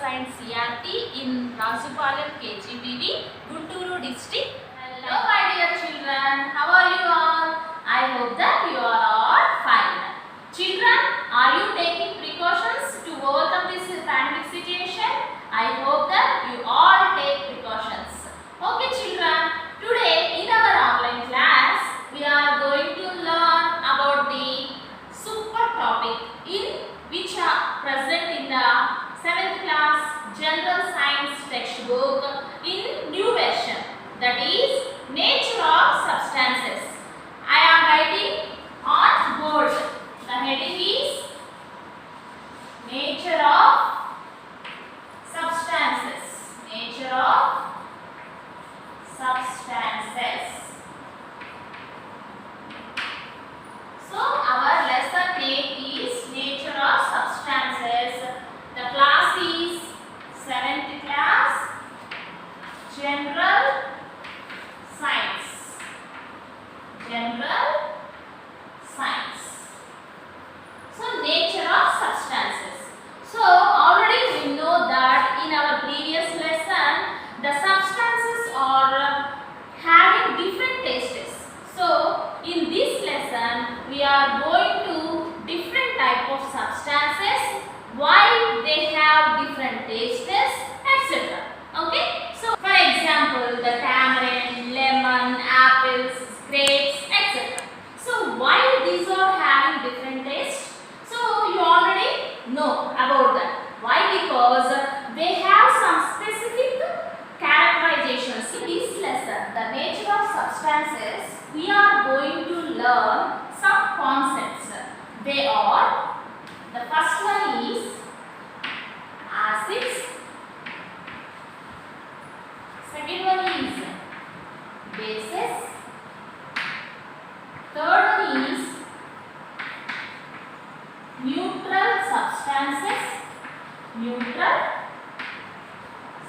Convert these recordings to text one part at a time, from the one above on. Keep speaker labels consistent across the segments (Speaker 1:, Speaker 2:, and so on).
Speaker 1: Science CRT in Rasupalam KGBV, Guntur district. Hello my dear children, how are you all? I hope that you are all fine. Children, are you taking precautions to overcome this pandemic situation? I hope that you all take precautions. Okay children, today in our online class, we are going to learn about the super topic in which are present in the 7th class General Science textbook in new version, that is Nature of Substances. I am writing on board. The heading is Nature of Substances. Nature of Substances. So our lesson name is Nature of Substances. The class is 7th class General Science. General Science. So nature of substances. So already we know that in our previous lesson the substances are having different tastes. So in this lesson we are going to different type of substances, why they have different tastes, etc. Okay. So for example, the tamarind, lemon, apples, grapes, etc. So why these are having different tastes? So you already know about that. Why? Because they have some specific characterizations. In this lesson, the nature of substances, we are going to learn some concepts. They are, the first one is acids, second one is bases, third one is neutral substances. Neutral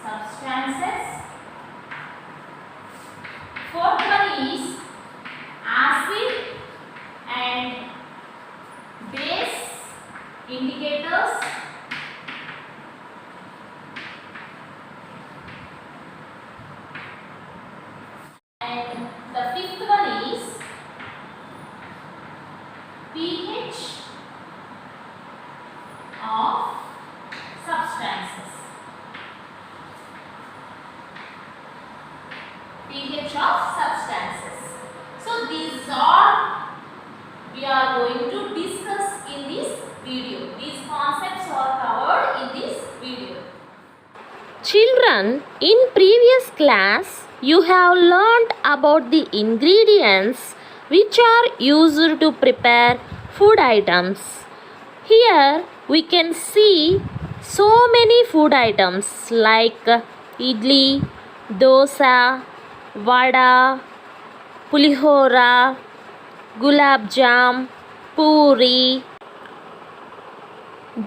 Speaker 1: substances. Fourth one is acid and base indicators. And the fifth one is pH of substances. pH of substances. So these are we are going to discuss in this video. These concepts are covered in this video.
Speaker 2: Children, in previous class you have learnt about the ingredients which are used to prepare food items. Here we can see so many food items like idli, dosa, vada, pulihora, gulab jam, puri,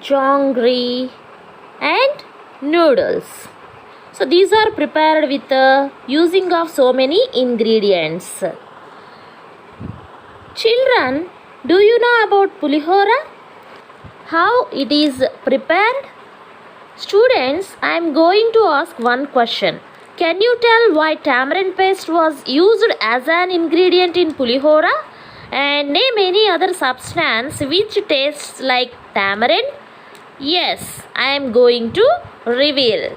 Speaker 2: jongri and noodles. So these are prepared with the using of so many ingredients. Children, do you know about pulihora? How it is prepared? Students, I am going to ask one question. Can you tell why tamarind paste was used as an ingredient in pulihora? And name any other substance which tastes like tamarind? Yes, I am going to reveal.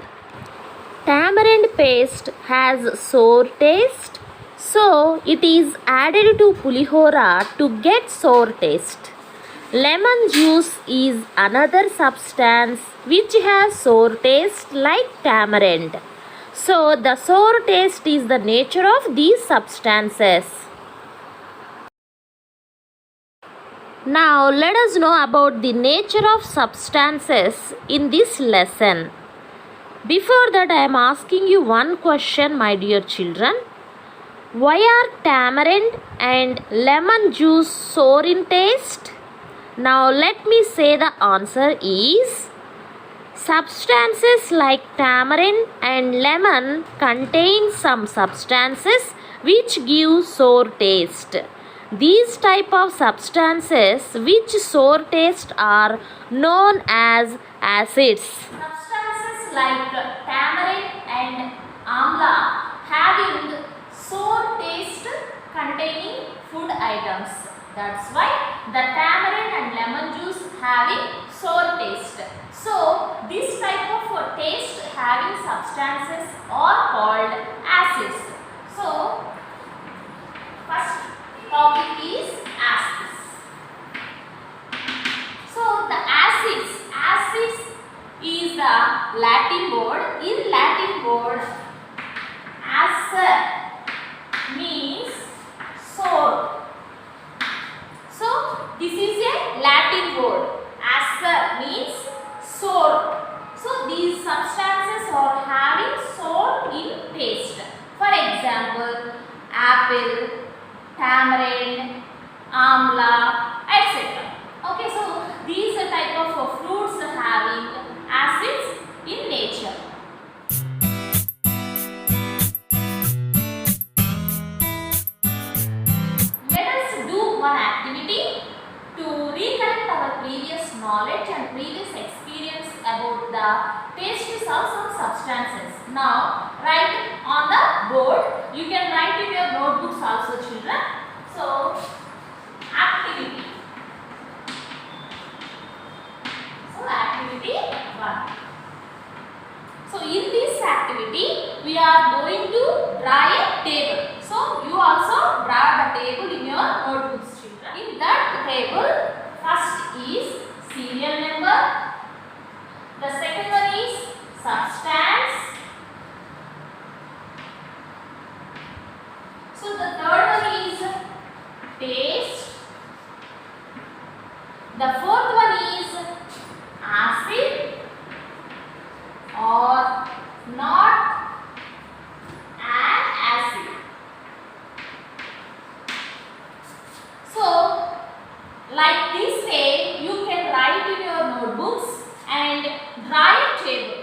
Speaker 2: Tamarind paste has sour taste, so it is added to pulihora to get sour taste. Lemon juice is another substance which has sour taste like tamarind. So the sour taste is the nature of these substances. Now let us know about the nature of substances in this lesson. Before that, I am asking you one question, my dear children. Why are tamarind and lemon juice sour in taste? Now let me say the answer is substances like tamarind and lemon contain some substances which give sour taste. These type of substances which sour taste are known as acids.
Speaker 1: Substances like tamarind and amla having sour taste containing food items. That's why the tamarind and lemon juice having sour taste. So this type of taste having substances are called acids. So first topic is acids. So the acids is the Latin word. In Latin word, acer means sour. So this is a Latin word. Acer means sour. So these substances are having sour in taste. For example, apple, tamarind, amla, etc. Okay, so these are type of fruits having acids in nature. Let us do one activity to recollect our previous knowledge and previous experience about the taste of some substances. Now, write on the board. You can write in your notebooks also, children. So, activity. So, activity 1. So, in this activity, we are going to draw a table. So, you also draw the table in your notebooks, children. In that table, first is serial number. The second one is substance. So, the third one is taste. The fourth one is acid or not an acid. So, like this way, you can write in your notebooks and draw a table.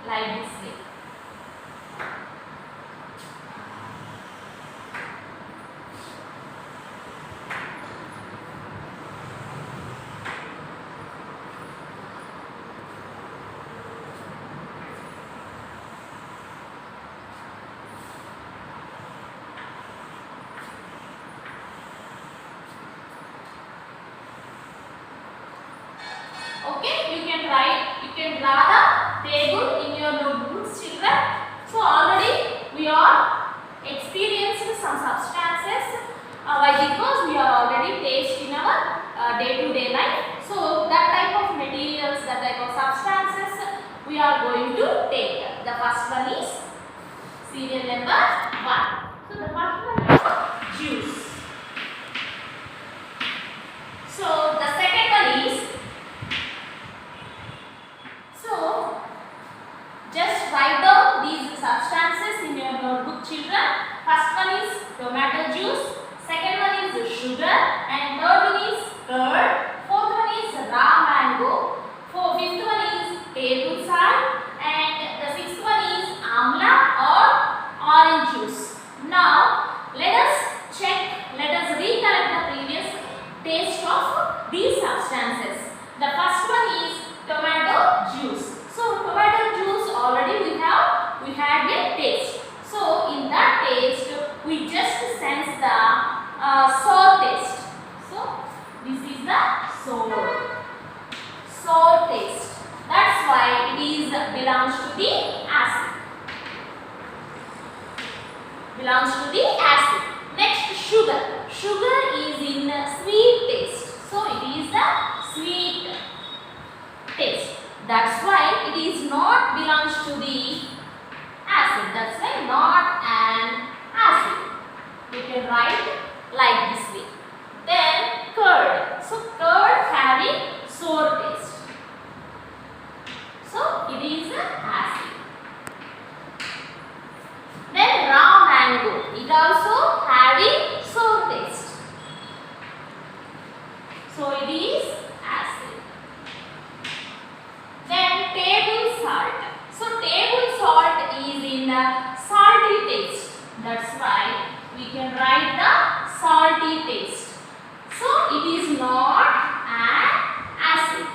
Speaker 1: Like this way. Okay, you can draw the table in your notebooks, children. So already we are experienced some substances. Why? Because we are already taste in our day-to-day life. So that type of materials, that type of substances we are going to take. The first one is serial number 1. So the first one is juice. So the second one is, so just write down these substances in your notebook, children. First one is tomato juice, second one is sugar, and third one is curd, fourth one is raw mango, fifth one is table salt, and the sixth one is amla or orange juice. Now let us check, let us recollect the previous taste of these substances. The first one is tomato juice. So tomato juice already we had a taste. So in that taste we just sense the sour taste. So this is the sour taste. That's why it is belongs to the acid. Belongs to the acid. Next, sugar. Sugar is in sweet taste. So it is the sweet taste. That's why it is not belongs to the acid. That's why not an acid. You can write like this way. Then curd. So curd having sour taste. So it is acid. Then raw mango. It also having sour taste. So it is acid. Then table salt. So table salt is in salty taste. That's why we can write the salty taste. So it is not an acid.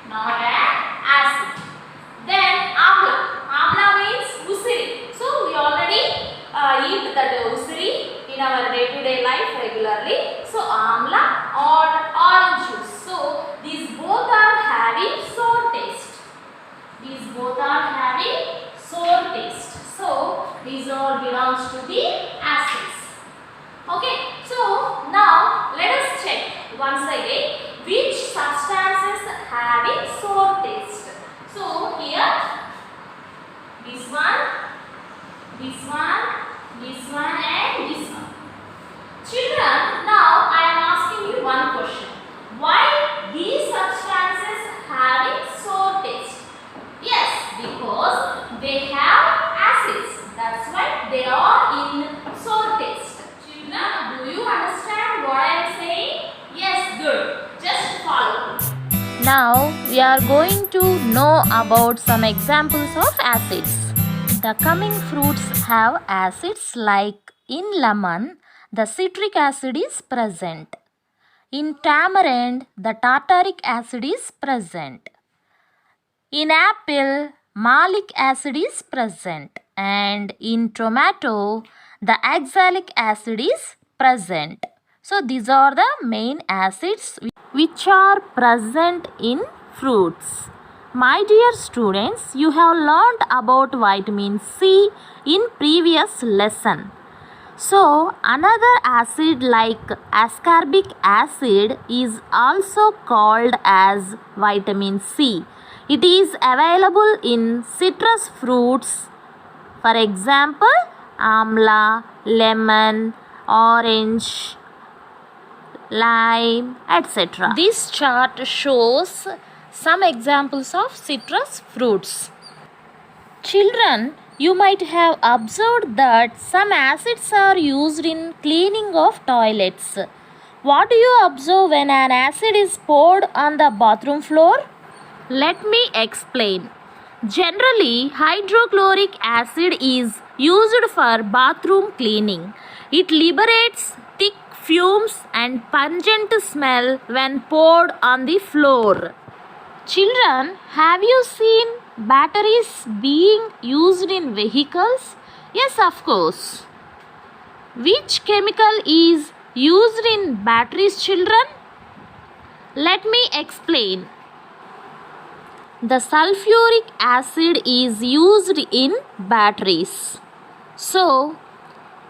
Speaker 1: Not an eat the dosary in our day-to-day life regularly. So amla or orange juice. So these both are having sour taste. These both are having sour taste. So these all belongs to the acids. Okay. So now let us check once again which substances having sour taste. So here this one, this one, this one and this one. Children, now I am asking you one question. Why these substances having sour taste? Yes, because they have acids. That's why they are in sour taste. Children, do you understand what I am saying? Yes, good. Just follow.
Speaker 2: Now we are going to know about some examples of acids. The coming fruits have acids like in lemon, the citric acid is present. In tamarind, the tartaric acid is present. In apple, malic acid is present. And in tomato, the oxalic acid is present. So these are the main acids which are present in fruits. My dear students, you have learnt about vitamin C in previous lesson. So another acid like ascorbic acid is also called as vitamin C. It is available in citrus fruits. For example, amla, lemon, orange, lime, etc. This chart shows some examples of citrus fruits. Children, you might have observed that some acids are used in cleaning of toilets. What do you observe when an acid is poured on the bathroom floor? Let me explain. Generally, hydrochloric acid is used for bathroom cleaning. It liberates thick fumes and pungent smell when poured on the floor. Children, have you seen batteries being used in vehicles? Yes, of course. Which chemical is used in batteries, children? Let me explain. The sulfuric acid is used in batteries. So,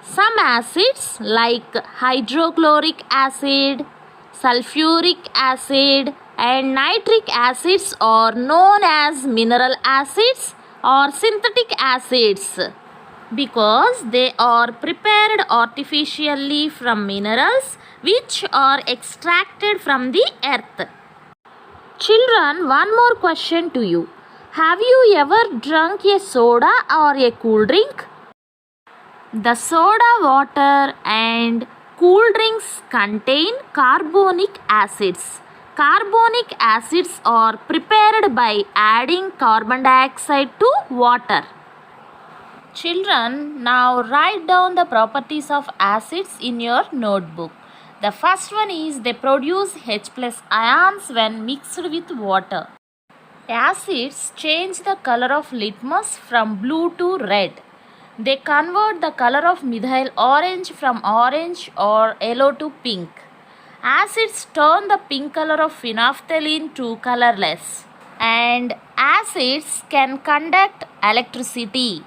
Speaker 2: some acids like hydrochloric acid, sulfuric acid and nitric acids are known as mineral acids or synthetic acids because they are prepared artificially from minerals which are extracted from the earth. Children, one more question to you. Have you ever drunk a soda or a cool drink? The soda water and cool drinks contain carbonic acids. Carbonic acids are prepared by adding carbon dioxide to water. Children, now write down the properties of acids in your notebook. The first one is they produce H+ ions when mixed with water. Acids change the color of litmus from blue to red. They convert the color of methyl orange from orange or yellow to pink. Acids turn the pink color of phenolphthalein to colorless. And acids can conduct electricity.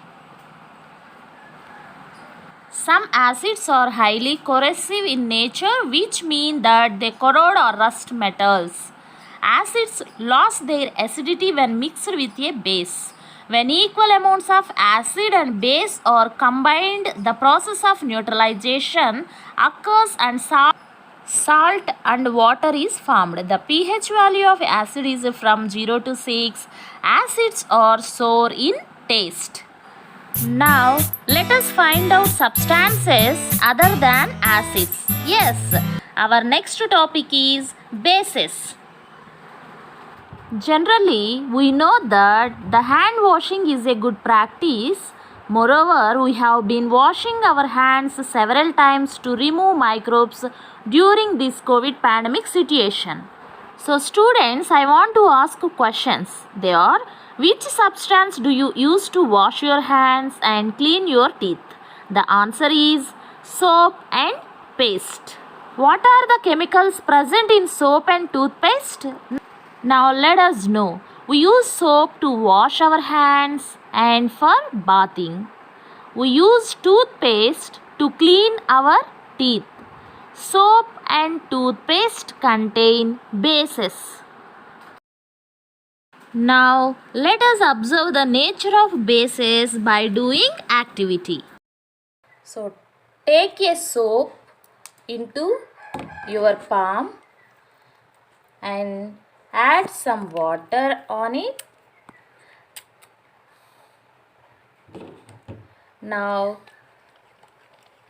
Speaker 2: Some acids are highly corrosive in nature, which mean that they corrode or rust metals. Acids lose their acidity when mixed with a base. When equal amounts of acid and base are combined, the process of neutralization occurs and salt and water is formed. The pH value of acid is from 0 to 6. Acids are sour in taste. Now, let us find out substances other than acids. Yes, our next topic is bases. Generally, we know that the hand washing is a good practice. Moreover, we have been washing our hands several times to remove microbes during this COVID pandemic situation. So, students, I want to ask questions. They are: which substance do you use to wash your hands and clean your teeth? The answer is soap and paste. What are the chemicals present in soap and toothpaste? Now let us know. We use soap to wash our hands and for bathing. We use toothpaste to clean our teeth. Soap and toothpaste contain bases. Now let us observe the nature of bases by doing activity. So take a soap into your palm and add some water on it. Now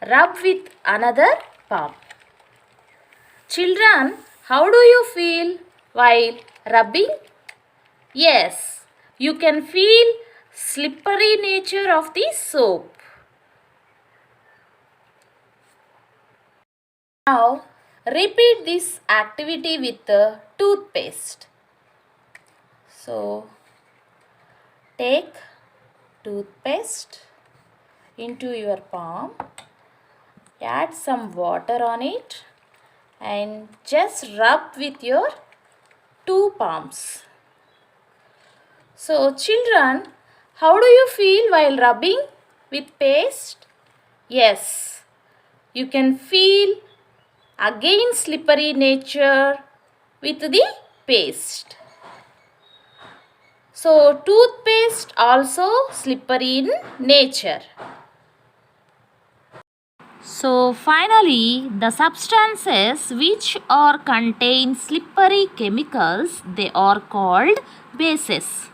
Speaker 2: rub with another palm. Children, how do you feel while rubbing? Yes, you can feel slippery nature of the soap. Now repeat this activity with the toothpaste. So take toothpaste into your palm, add some water on it and just rub with your two palms. So children, how do you feel while rubbing with paste? Yes, you can feel again slippery nature with the paste. So toothpaste also slippery in nature. So finally, the substances which are contain slippery chemicals, they are called bases.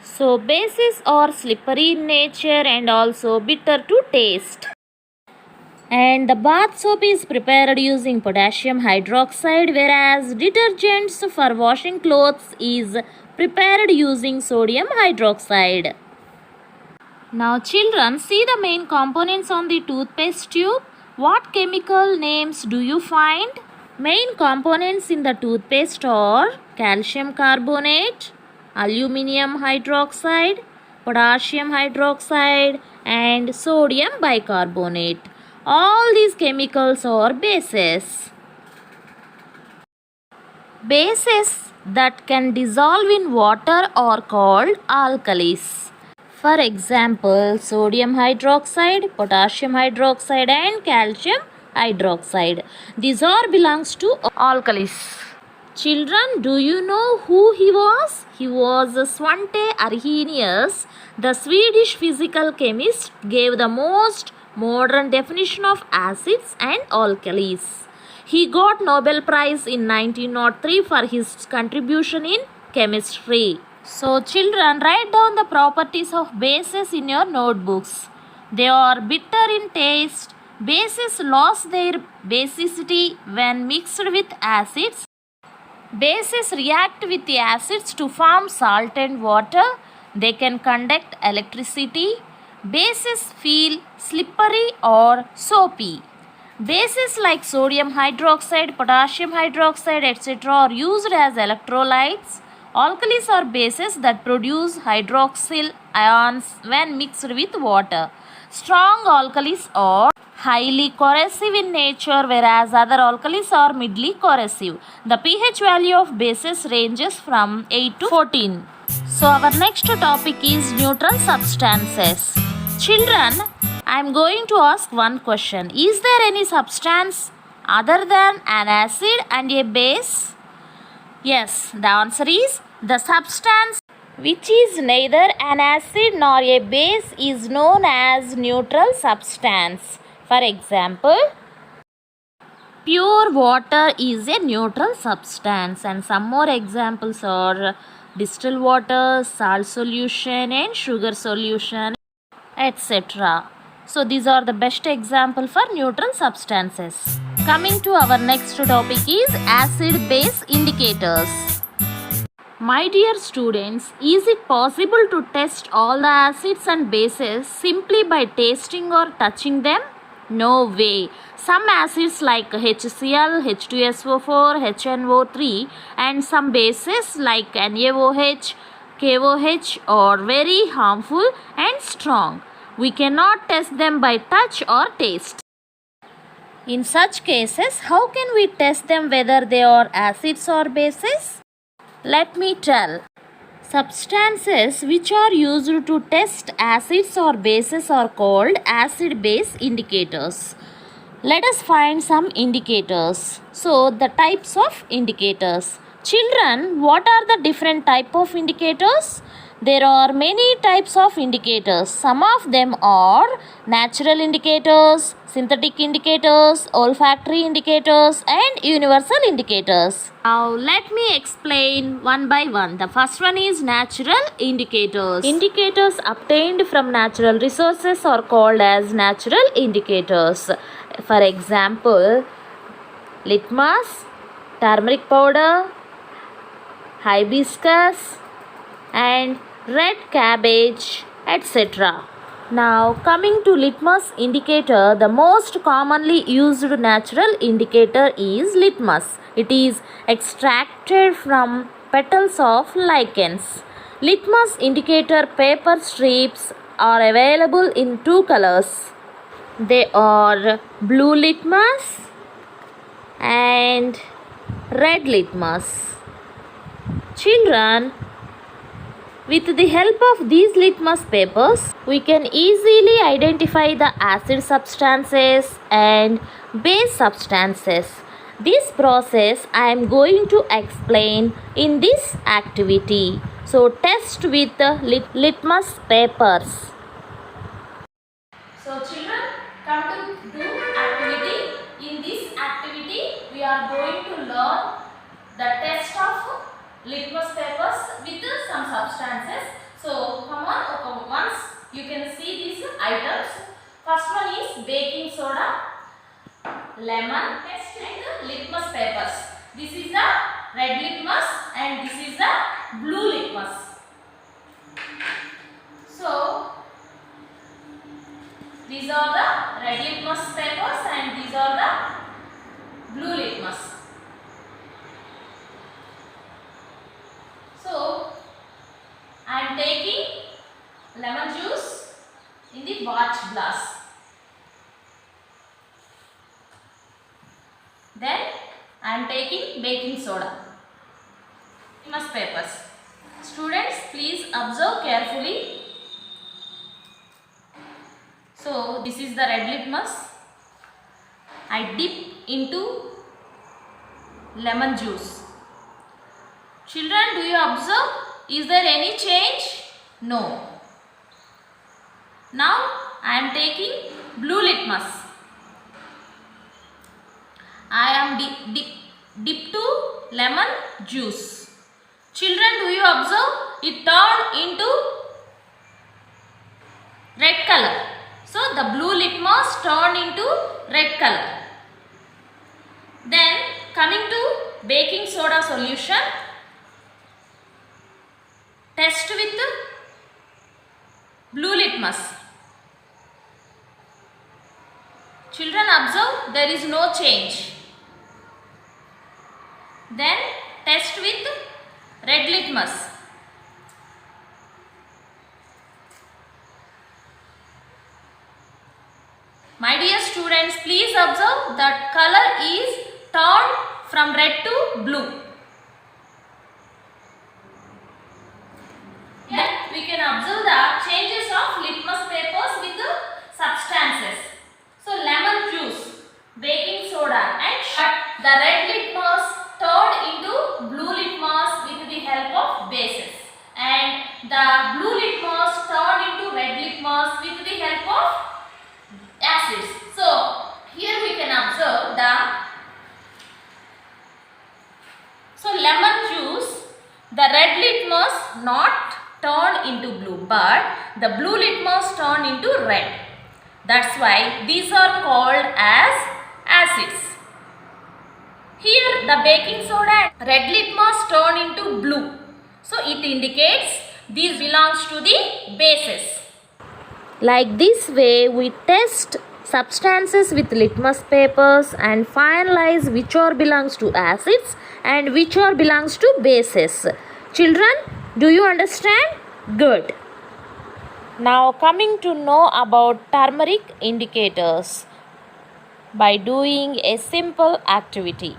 Speaker 2: So bases are slippery in nature and also bitter to taste. And the bath soap is prepared using potassium hydroxide, whereas detergents for washing clothes is prepared using sodium hydroxide. Now children, see the main components on the toothpaste tube. What chemical names do you find? Main components in the toothpaste are calcium carbonate, aluminum hydroxide, potassium hydroxide and sodium bicarbonate. All these chemicals are bases. Bases that can dissolve in water are called alkalis. For example, sodium hydroxide, potassium hydroxide and calcium hydroxide. These all belongs to alkalis. Children, do you know who he was? He was Svante Arrhenius. The Swedish physical chemist gave the most modern definition of acids and alkalis. He got Nobel Prize in 1903 for his contribution in chemistry. So children, write down the properties of bases in your notebooks. They are bitter in taste. Bases lost their basicity when mixed with acids. Bases react with the acids to form salt and water. They can conduct electricity. Bases feel slippery or soapy. Bases like sodium hydroxide, potassium hydroxide, etc. are used as electrolytes. Alkalis are bases that produce hydroxyl ions when mixed with water. Strong alkalis are highly corrosive in nature, whereas other alkalis are mildly corrosive. The pH value of bases ranges from 8 to 14. So our next topic is neutral substances. Children, I am going to ask one question. Is there any substance other than an acid and a base? Yes, the answer is the substance which is neither an acid nor a base is known as neutral substance. For example, pure water is a neutral substance, and some more examples are distilled water, salt solution and sugar solution, etc. So these are the best example for neutral substances. Coming to our next topic is acid-base indicators. My dear students, is it possible to test all the acids and bases simply by tasting or touching them? No way. Some acids like HCl, H2SO4, HNO3 and some bases like NaOH, KOH are very harmful and strong. We cannot test them by touch or taste. In such cases, how can we test them whether they are acids or bases? Let me tell. Substances which are used to test acids or bases are called acid-base indicators. Let us find some indicators. So, the types of indicators. Children, what are the different type of indicators? There are many types of indicators. Some of them are natural indicators, synthetic indicators, olfactory indicators, and universal indicators. Now, let me explain one by one. The first one is natural indicators. Indicators obtained from natural resources are called as natural indicators. For example, litmus, turmeric powder, hibiscus, and red cabbage, etc. Now, coming to litmus indicator, the most commonly used natural indicator is litmus. It is extracted from petals of lichens. Litmus indicator paper strips are available in two colors. They are blue litmus and red litmus. Children, with the help of these litmus papers, we can easily identify the acid substances and base substances. This process I am going to explain in this activity. So, test with the litmus papers.
Speaker 1: So children, come to do activity. In this activity, we are going to learn the test of litmus papers with some substances. So come on, once you can see these items. First one is baking soda, lemon test and litmus papers. This is the red litmus and this is the blue litmus. So these are the red litmus papers and these are the blue litmus. So I am taking lemon juice in the watch glass. Then I am taking baking soda. Litmus papers. Students, please observe carefully. So this is the red litmus. I dip into lemon juice. Children, do you observe? Is there any change? No. Now I am taking blue litmus. I am dip to lemon juice. Children, do you observe? It turned into red color. So the blue litmus turned into red color. Then coming to baking soda solution, test with blue litmus. Children, observe, there is no change. Then test with red litmus. My dear students, please observe that color is turned from red to blue. Here we can observe the changes of litmus papers with the substances. So lemon juice, baking soda and the red litmus turned into blue litmus with the help of bases. And the blue litmus turned into red litmus with the help of acids. So here we can observe lemon juice, the red litmus not turned into blue, but the blue litmus turned into red. That's why these are called as acids. Here the baking soda and red litmus turned into blue. So it indicates these belongs to the bases.
Speaker 2: Like this way, we test substances with litmus papers and finalize which are belongs to acids and which are belongs to bases. Children, do you understand? Good. Now coming to know about turmeric indicators by doing a simple activity.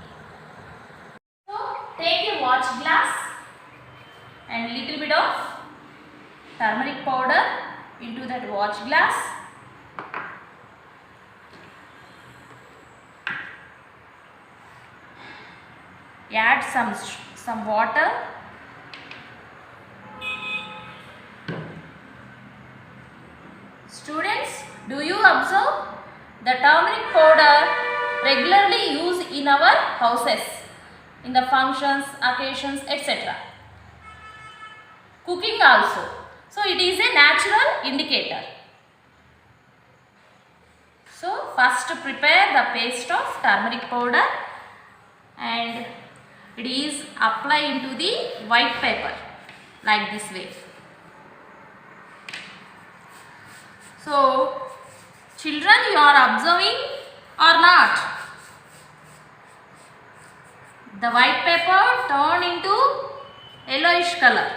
Speaker 1: So take a watch glass and little bit of turmeric powder into that watch glass. Add some water. Students, do you observe the turmeric powder regularly used in our houses, in the functions, occasions, etc. Cooking also. So it is a natural indicator. So first prepare the paste of turmeric powder and it is applied into the white paper like this way. So children, you are observing or not? The white paper turned into yellowish color.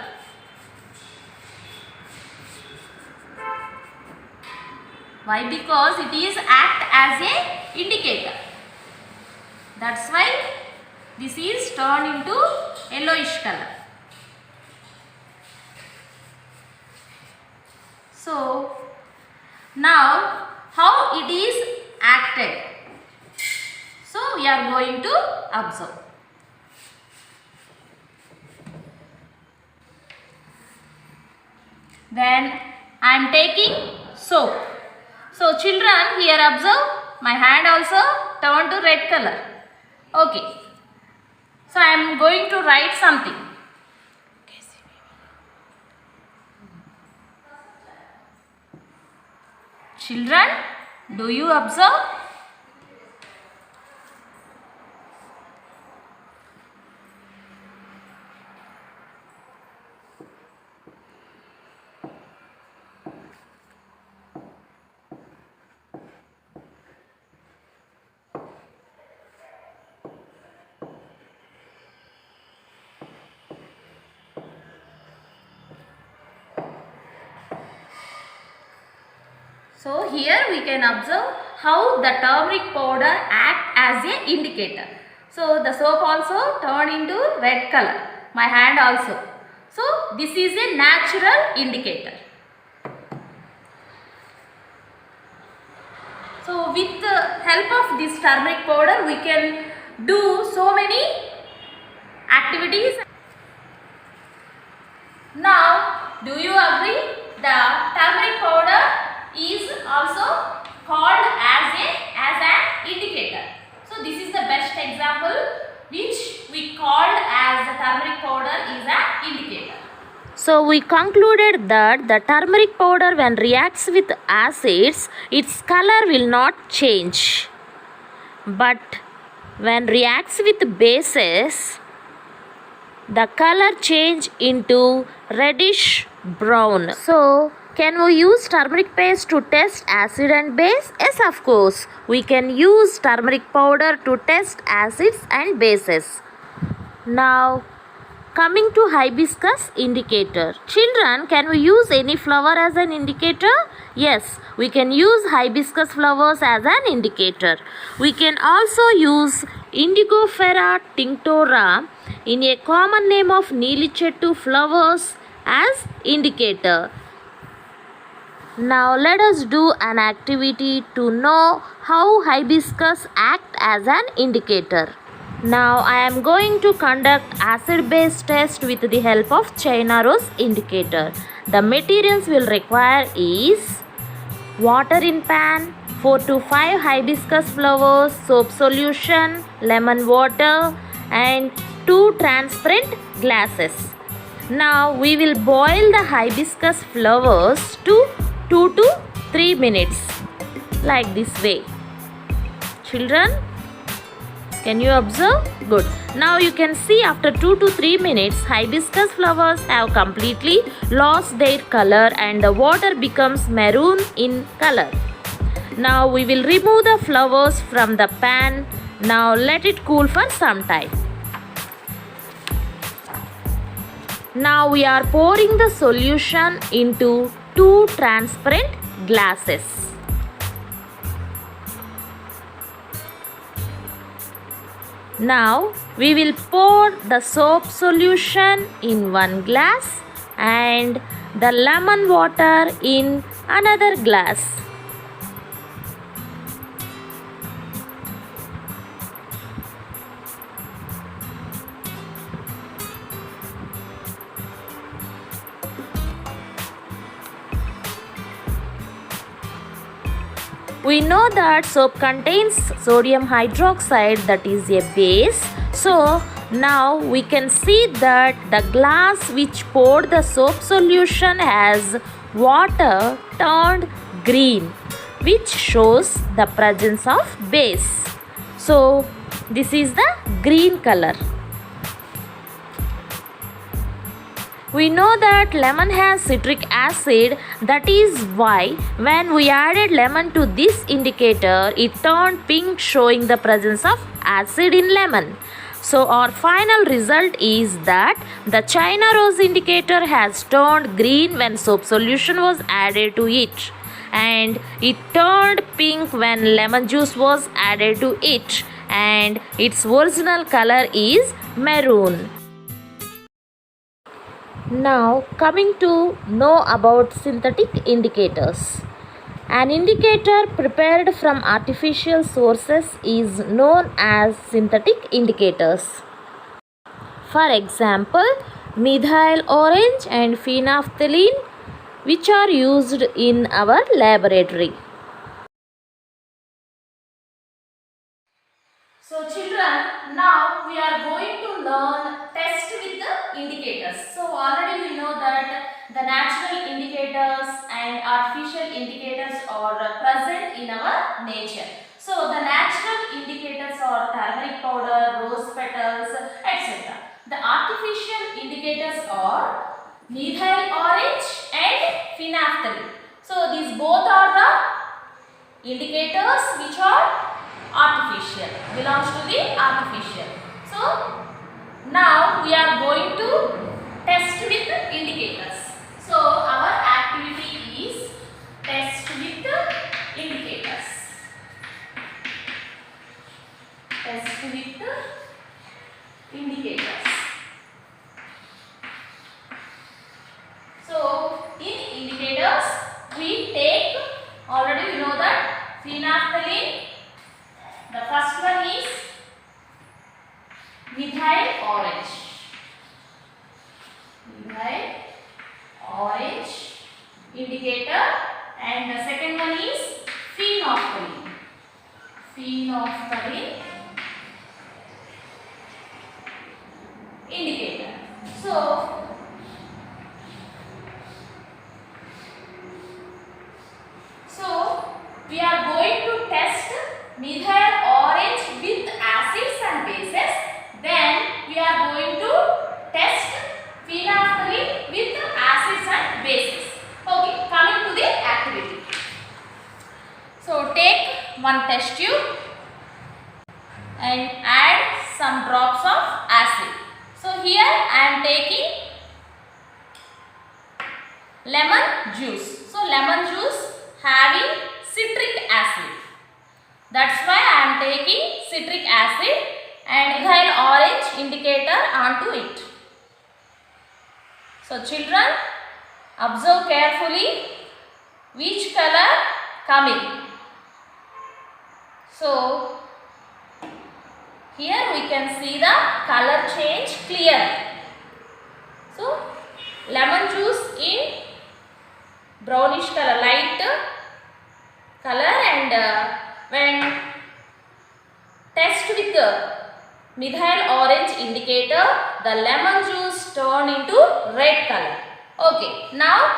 Speaker 1: Why? Because it is act as a indicator. That's why this is turned into yellowish color. So now how it is acted? So we are going to observe. Then I am taking soap. So children, here observe, my hand also turned to red color. Okay. So I am going to write something. Children, do you observe? So here we can observe how the turmeric powder act as a indicator. So the soap also turned into red color. My hand also. So this is a natural indicator. So with the help of this turmeric powder we can do so many activities. Now do you agree the turmeric powder is also called as an indicator. So this is the best example which we called as the turmeric powder is an indicator.
Speaker 2: So we concluded that the turmeric powder when reacts with acids, its color will not change. But when reacts with bases, the color change into reddish brown. So can we use turmeric paste to test acid and base? Yes, of course. We can use turmeric powder to test acids and bases. Now coming to hibiscus indicator. Children, can we use any flower as an indicator? Yes, we can use hibiscus flowers as an indicator. We can also use Indigofera tinctora in a common name of Neelichettu flowers as indicator. Now let us do an activity to know how hibiscus act as an indicator. Now I am going to conduct acid-base test with the help of China rose indicator. The materials will require is water in pan, 4 to 5 hibiscus flowers, soap solution, lemon water and 2 transparent glasses. Now we will boil the hibiscus flowers to 2 to 3 minutes like this way. Children, can you observe? Good. Now you can see after 2 to 3 minutes hibiscus flowers have completely lost their color and the water becomes maroon in color. Now we will remove the flowers from the pan. Now let it cool for some time. Now we are pouring the solution into two transparent glasses. Now we will pour the soap solution in one glass and the lemon water in another glass. We know that soap contains sodium hydroxide, that is a base. So now we can see that the glass which poured the soap solution has water turned green, which shows the presence of base. So this is the green color. We know that lemon has citric acid, that is why when we added lemon to this indicator, it turned pink, showing the presence of acid in lemon. So our final result is that the China rose indicator has turned green when soap solution was added to it, and it turned pink when lemon juice was added to it, and its original color is maroon. Now coming to know about synthetic indicators. An indicator prepared from artificial sources is known as synthetic indicators. For example, methyl orange and phenolphthalein, which are used in our laboratory.
Speaker 1: So children, now we are going to learn test with the indicators. So already we know that the natural indicators and artificial indicators are present in our nature. So the natural indicators are turmeric powder, rose petals, etc. The artificial indicators are methyl orange and phenolphthalein. So these both are the indicators which are artificial, belongs to the artificial. So now we are going to test with the indicators. So our activity is test with the indicators. Test with the indicators. So in indicators we take, already we know that phenolphthalein. The first one is methyl orange. Methyl orange indicator, and the second one is phenolphthalein. Phenolphthalein indicator. So we are going to test methyl orange with acids and bases. Then we are going to test phenolphthalein with acids and bases. Okay, coming to the activity. So take one test tube and add some drops of acid. So here I am taking lemon juice. So lemon juice having citric acid. That's why I am taking citric acid and methyl orange indicator onto it. So children, observe carefully which color coming. So here we can see the color change clear. So lemon juice in brownish color, light color, and when test with the methyl orange indicator, the lemon juice turn into red color. Okay, now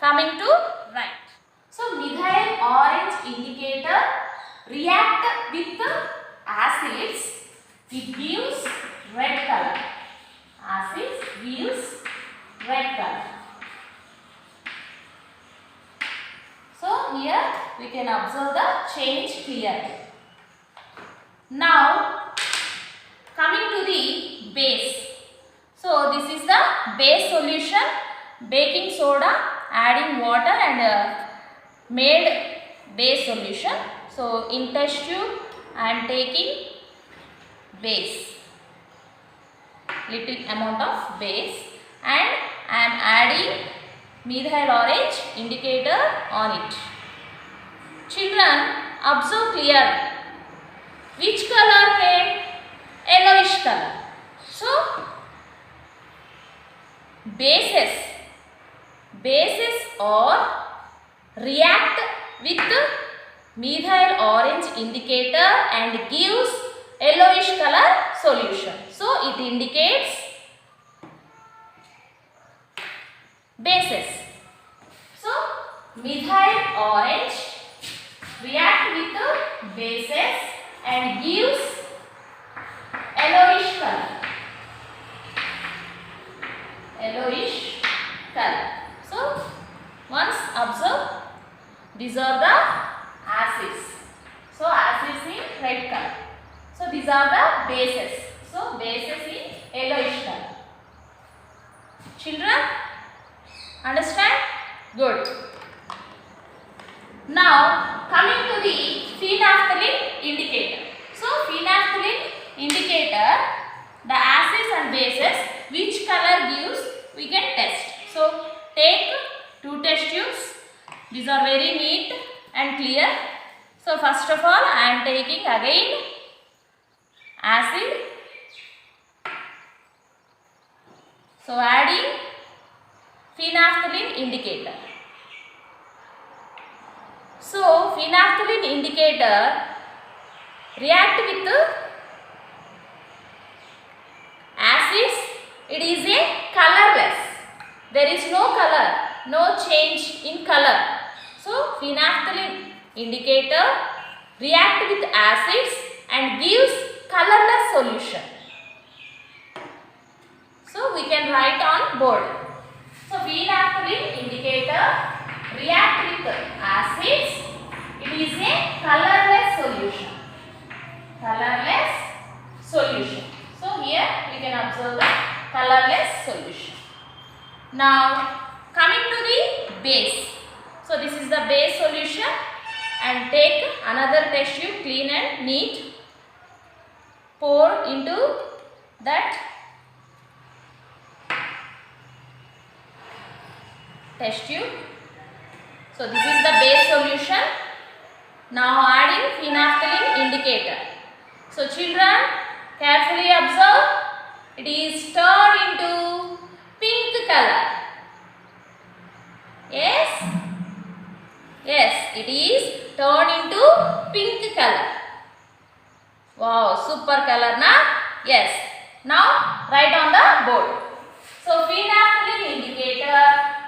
Speaker 1: coming to right. So methyl orange indicator react with the acids, it gives red color. Acids gives red color. So here we can observe the change clearly. Now coming to the base. So this is the base solution, baking soda adding water and made base solution. So in test tube I am taking base, little amount of base, and I am adding methyl orange indicator on it. Children, observe clearly. Which color came? Yellowish color. So bases or react with methyl orange indicator and gives yellowish color solution. So it indicates bases. So methyl orange react with the bases and gives yellowish color. Yellowish color. So once observe, these are the acids. So acids in red color. So these are the bases. So bases in yellowish color. Children, understand? Good. Now coming to the phenolphthalein indicator. So phenolphthalein indicator, the acids and bases, which color gives, we can test. So take 2 test tubes. These are very neat and clear. So first of all I am taking again acid. So adding phenolphthalein indicator. So phenolphthalein indicator react with the acids. It is a colorless. There is no color, no change in color. So phenolphthalein indicator react with acids and gives colorless solution. So we can write on board. So phenolphthalein indicator react with acids. It is a colorless solution. Colorless solution. So here we can observe the colorless solution. Now coming to the base. So this is the base solution, and take another test tube, clean and neat. Pour into that test tube. So this is the base solution. Now adding phenolphthalein indicator. So children, carefully observe. It is turned into pink color. Yes? Yes, it is turned into pink color. Wow, super color na? Yes. Now write on the board. So phenolphthalein indicator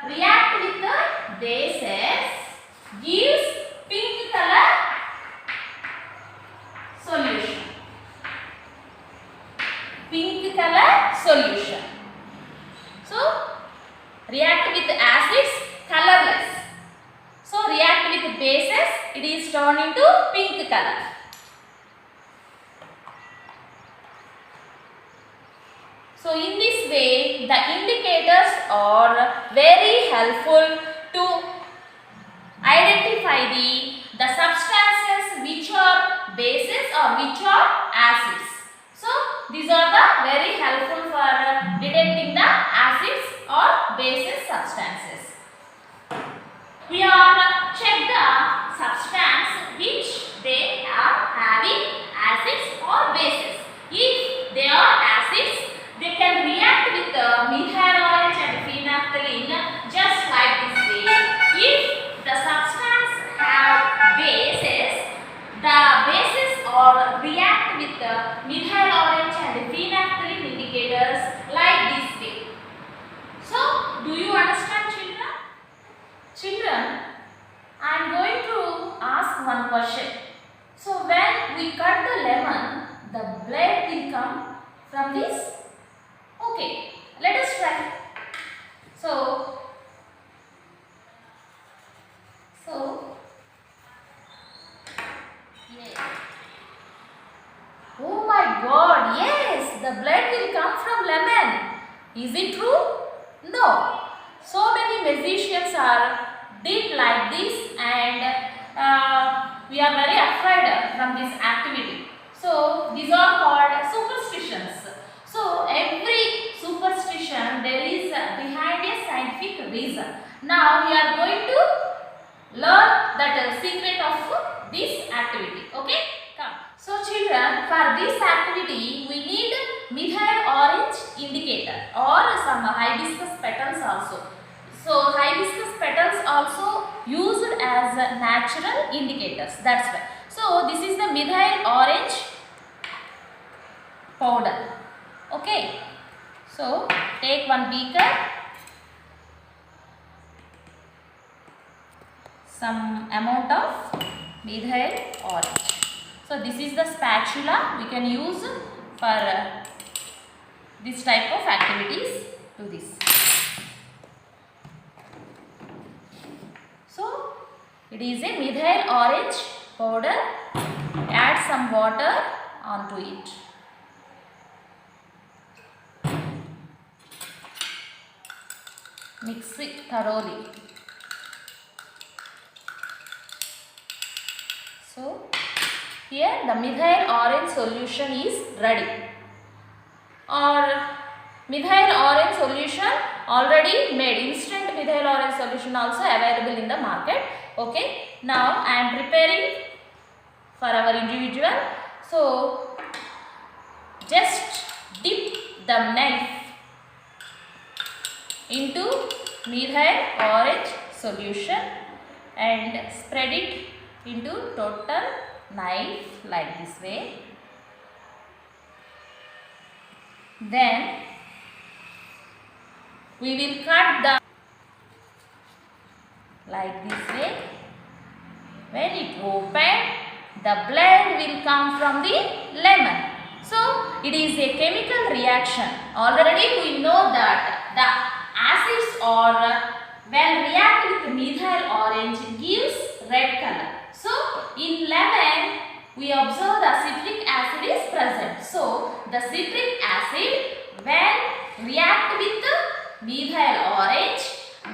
Speaker 1: react with the bases, gives pink color solution. Pink color solution. So react with acids, colorless. So react with bases, it is turned into pink color. So in this way, the indicators are very helpful to identify the substances which are bases or which are acids. So these are the very helpful for detecting the acids or bases substances. We are check the substance which they are having acids or bases. If they are acids, they can react with the methyl orange and phenolphthalein just like this way. If the substance have bases, the bases or react with the methyl orange and phenolphthalein indicators like this way. So, do you understand, children? Children, I am going to ask one question. So, when we cut the lemon, the blood will come from this. Okay, let us try. so many musicians are did like this, and we are very afraid from this activity. So these are called superstitions. So every superstition there is behind a scientific reason. Now we are going to learn that secret of this activity. Okay, come. So children, for this activity we need methyl orange indicator or some hibiscus petals also. So hibiscus petals also used as natural indicators. That's why. So this is the methyl orange powder. Okay. So take one beaker, some amount of methyl orange. So this is the spatula we can use for this type of activities. Do this. So it is a methyl orange powder. Add some water onto it. Mix it thoroughly. So here the methyl orange solution is ready. Or methyl orange solution already made, instant methyl orange solution also available in the market. Okay, now I am preparing for our individual. So just dip the knife into methyl orange solution and spread it into total knife like this way. Then we will cut the like this way. When it open, the blood will come from the lemon. So it is a chemical reaction. Already we know that the acids or when react with methyl orange gives red color. So in lemon we observe the citric acid is present. So the citric acid when react with methyl orange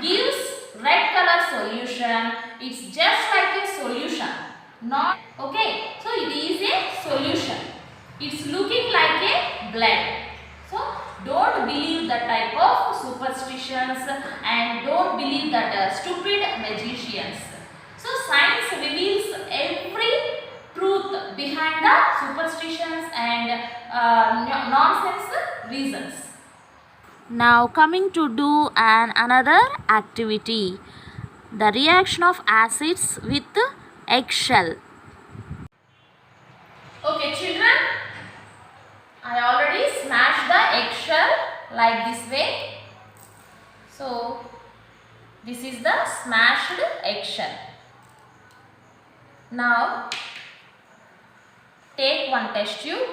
Speaker 1: gives red color solution. It's just like a solution. Not okay. So it is a solution. It's looking like a blood. So don't believe that type of superstitions and don't believe that stupid magicians. So science reveals every truth behind the superstitions and nonsense reasons.
Speaker 2: Now coming to do another activity, the reaction of acids with eggshell.
Speaker 1: Okay children, I already smashed the eggshell like this way. So this is the smashed eggshell. Now take one test tube,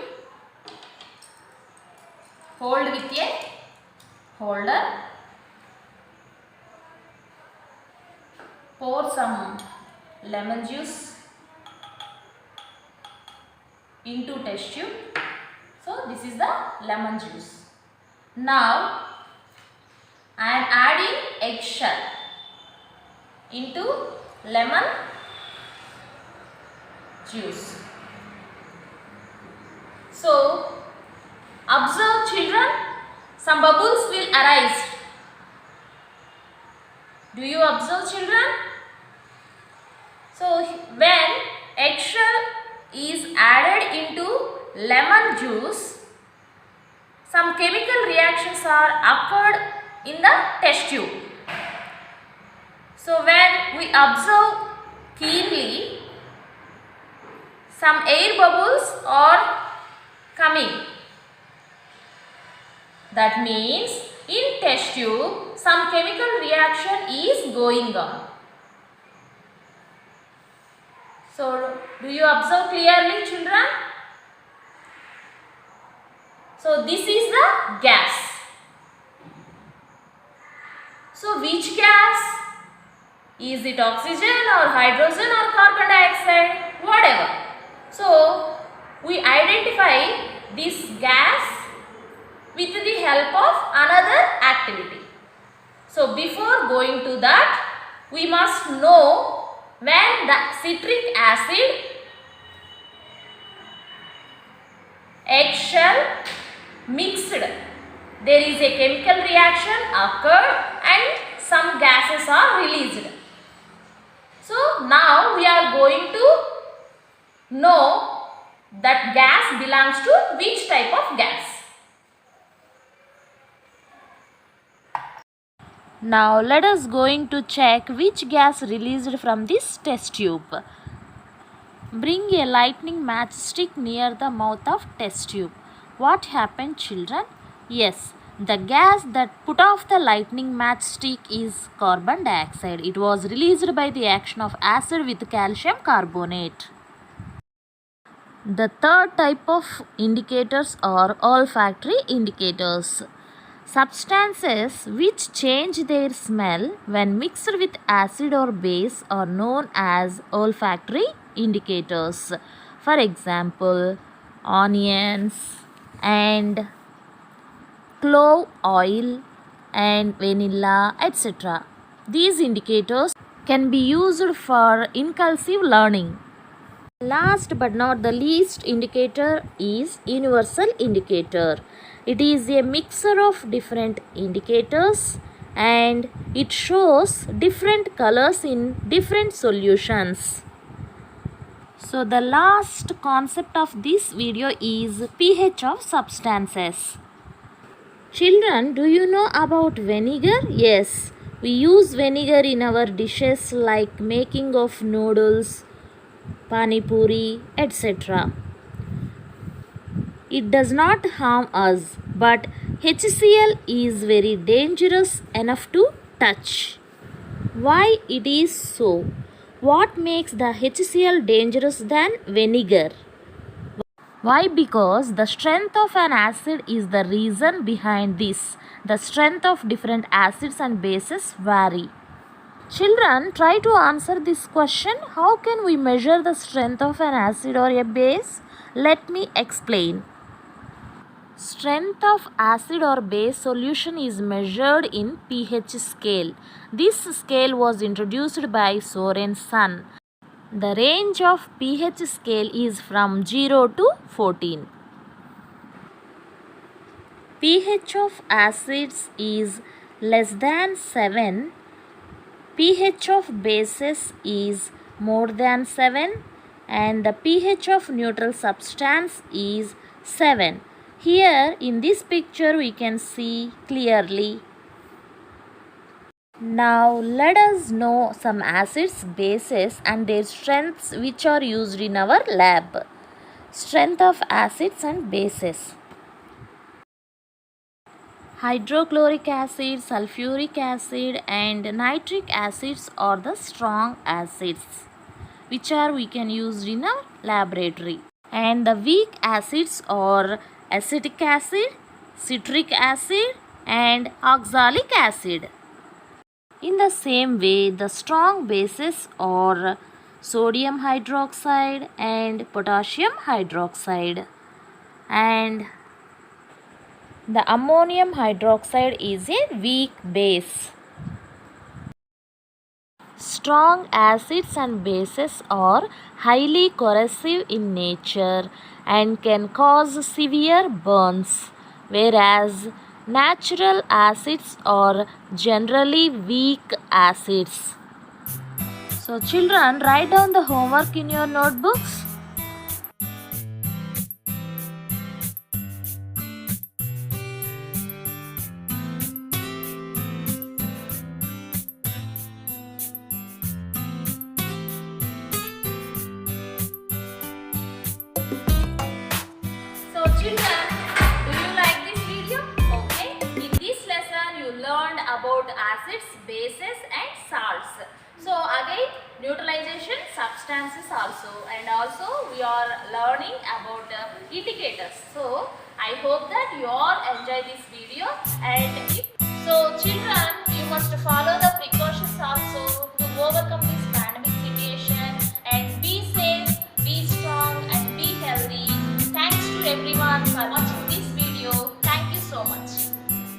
Speaker 1: hold with a holder, pour some lemon juice into test tube. So this is the lemon juice. Now I am adding eggshell into lemon juice. So observe children, some bubbles will arise. Do you observe children? So when eggshell is added into lemon juice, some chemical reactions are occurred in the test tube. So when we observe keenly, some air bubbles are coming. That means in test tube some chemical reaction is going on. So do you observe clearly children? So this is the gas. So which gas? Is it oxygen or hydrogen or carbon dioxide? Whatever. So we identify this gas with the help of another activity. So before going to that, we must know when the citric acid, eggshell mixed, there is a chemical reaction occurred and some gases are released. So now we are going to know that gas belongs to which type of gas.
Speaker 2: Now let us going to check which gas released from this test tube. Bring a lightning matchstick near the mouth of test tube. What happened, children? Yes, the gas that put off the lightning matchstick is carbon dioxide. It was released by the action of acid with calcium carbonate. The third type of indicators are olfactory indicators. Substances which change their smell when mixed with acid or base are known as olfactory indicators. For example, onions and clove oil and vanilla, etc. These indicators can be used for inclusive learning. Last but not the least indicator is universal indicator. It is a mixture of different indicators and it shows different colors in different solutions. So the last concept of this video is pH of substances. Children, do you know about vinegar? Yes, we use vinegar in our dishes like making of noodles, pani puri, etc. It does not harm us, but HCl is very dangerous enough to touch. Why it is so? What makes the HCl dangerous than vinegar? Why? Because the strength of an acid is the reason behind this. The strength of different acids and bases vary. Children, try to answer this question. How can we measure the strength of an acid or a base? Let me explain. Strength of acid or base solution is measured in pH scale. This scale was introduced by Sorensen. The range of pH scale is from 0 to 14. pH of acids is less than 7. pH of bases is more than 7 and the pH of neutral substance is 7. Here in this picture we can see clearly. Now let us know some acids, bases and their strengths which are used in our lab. Strength of acids and bases. Hydrochloric acid, sulfuric acid and nitric acids are the strong acids which are we can use in a laboratory. And the weak acids are acetic acid, citric acid and oxalic acid. In the same way, the strong bases are sodium hydroxide and potassium hydroxide. And the ammonium hydroxide is a weak base. Strong acids and bases are highly corrosive in nature and can cause severe burns, whereas natural acids are generally weak acids. So children, write down the homework in your notebooks.
Speaker 1: So children, do you like this video? Okay. In this lesson you learned about acids, bases and salts. So again neutralization substances also, and also we are learning about indicators. So I hope that you all enjoy this video, and if